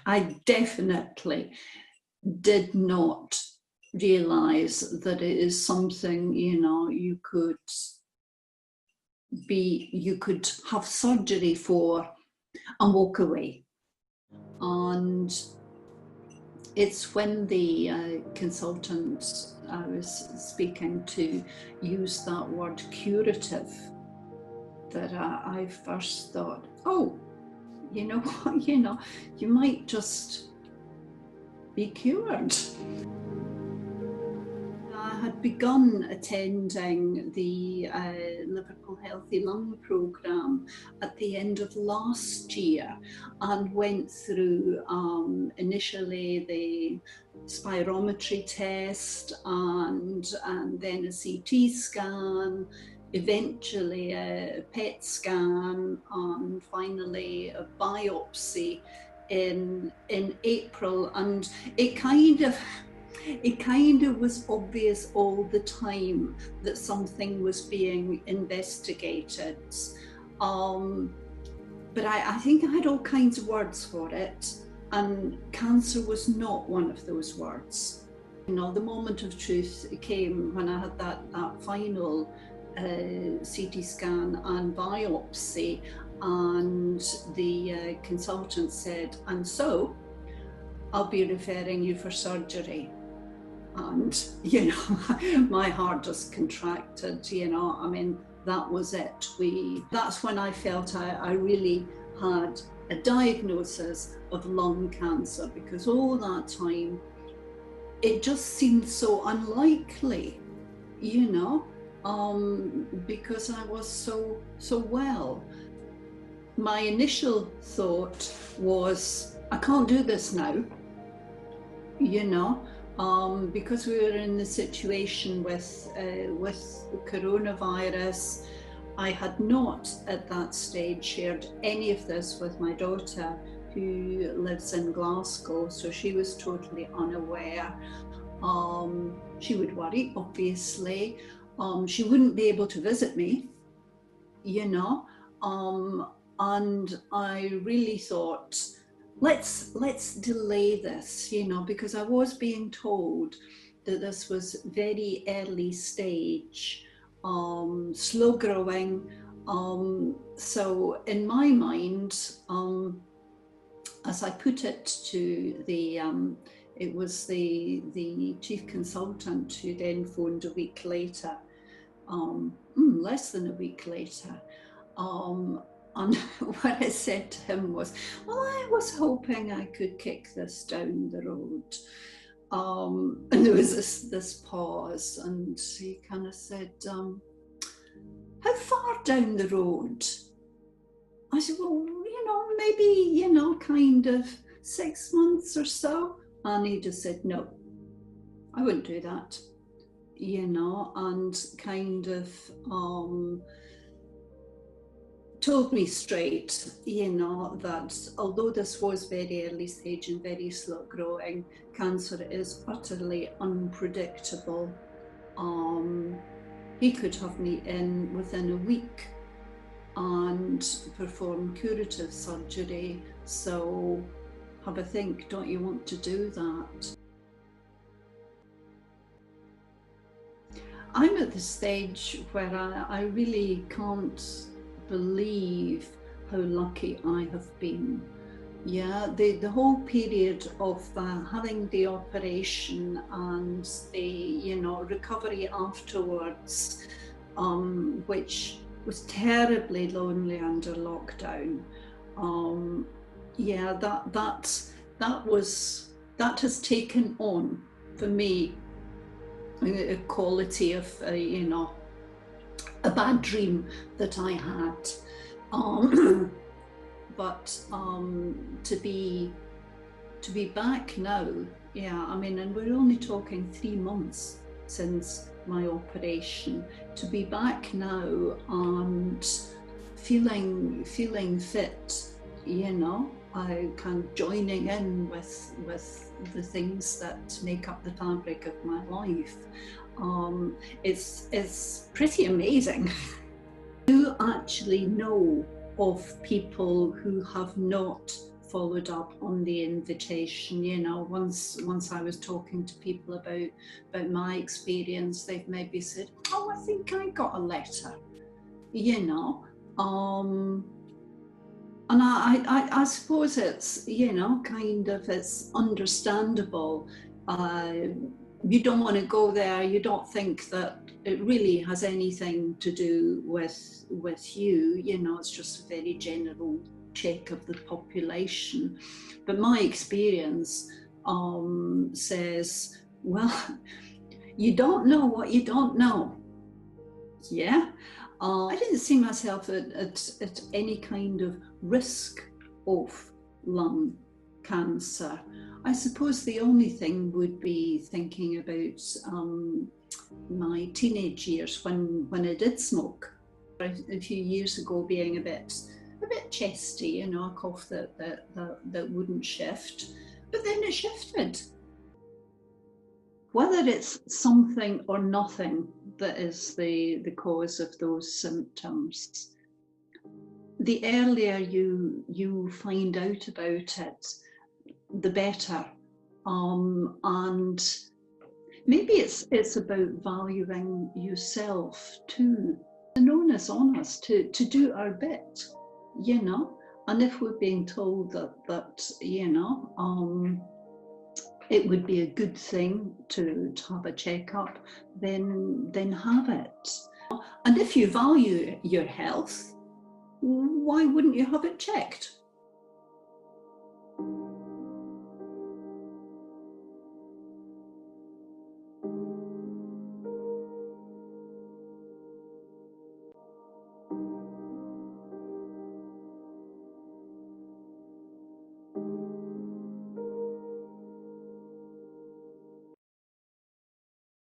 I definitely did not realise that it is something, you could have surgery for and walk away. And it's when the consultant I was speaking to used that word curative that I first thought, oh, you know what, you might just be cured. I had begun attending the Liverpool Healthy Lung Programme at the end of last year and went through initially the spirometry test and then a CT scan, eventually a PET scan, and finally a biopsy in April. And it kind of was obvious all the time that something was being investigated. But I think I had all kinds of words for it, and cancer was not one of those words. The moment of truth came when I had that final CT scan and biopsy, and the consultant said, and so I'll be referring you for surgery. And, my heart just contracted, that was it. That's when I felt I really had a diagnosis of lung cancer, because all that time, it just seemed so unlikely, because I was so well. My initial thought was, I can't do this now, because we were in the situation with coronavirus. I had not at that stage shared any of this with my daughter, who lives in Glasgow, so she was totally unaware. She would worry, obviously. She wouldn't be able to visit me, and I really thought, let's delay this, because I was being told that this was very early stage, slow growing. So in my mind, as I put it to it was the chief consultant who then phoned a week later, less than a week later. And what I said to him was, well, I was hoping I could kick this down the road. And there was this pause, and he kind of said, how far down the road? I said, well, maybe, kind of 6 months or so. And he just said, no, I wouldn't do that, and kind of told me straight, that although this was very early stage and very slow growing, cancer is utterly unpredictable. He could have me in within a week and perform curative surgery. So have a think, don't you want to do that? I'm at the stage where I really can't believe how lucky I have been. Yeah, the whole period of having the operation and the recovery afterwards, which was terribly lonely under lockdown. That has taken on for me a quality of a bad dream that I had. But to be back now, and we're only talking 3 months since my operation, to be back now and feeling fit, kind of joining in with the things that make up the fabric of my life. It's pretty amazing. Do you actually know of people who have not followed up on the invitation. You know, once I was talking to people about my experience, they've maybe said, "Oh, I think I got a letter," you know. And I suppose it's, you know, kind of, it's understandable. You don't want to go there. You don't think that it really has anything to do with you. You know, it's just a very general check of the population. But my experience says, well, you don't know what you don't know. Yeah. I didn't see myself at any kind of risk of lung cancer. I suppose the only thing would be thinking about my teenage years when I did smoke. A few years ago, being a bit chesty, you know, a cough that wouldn't shift, but then it shifted. Whether it's something or nothing that is the cause of those symptoms, the earlier you find out about it, the better. And maybe it's about valuing yourself too. The onus on us to do our bit, you know. And if we're being told that you know, it would be a good thing to have a checkup, then have it. And if you value your health, why wouldn't you have it checked?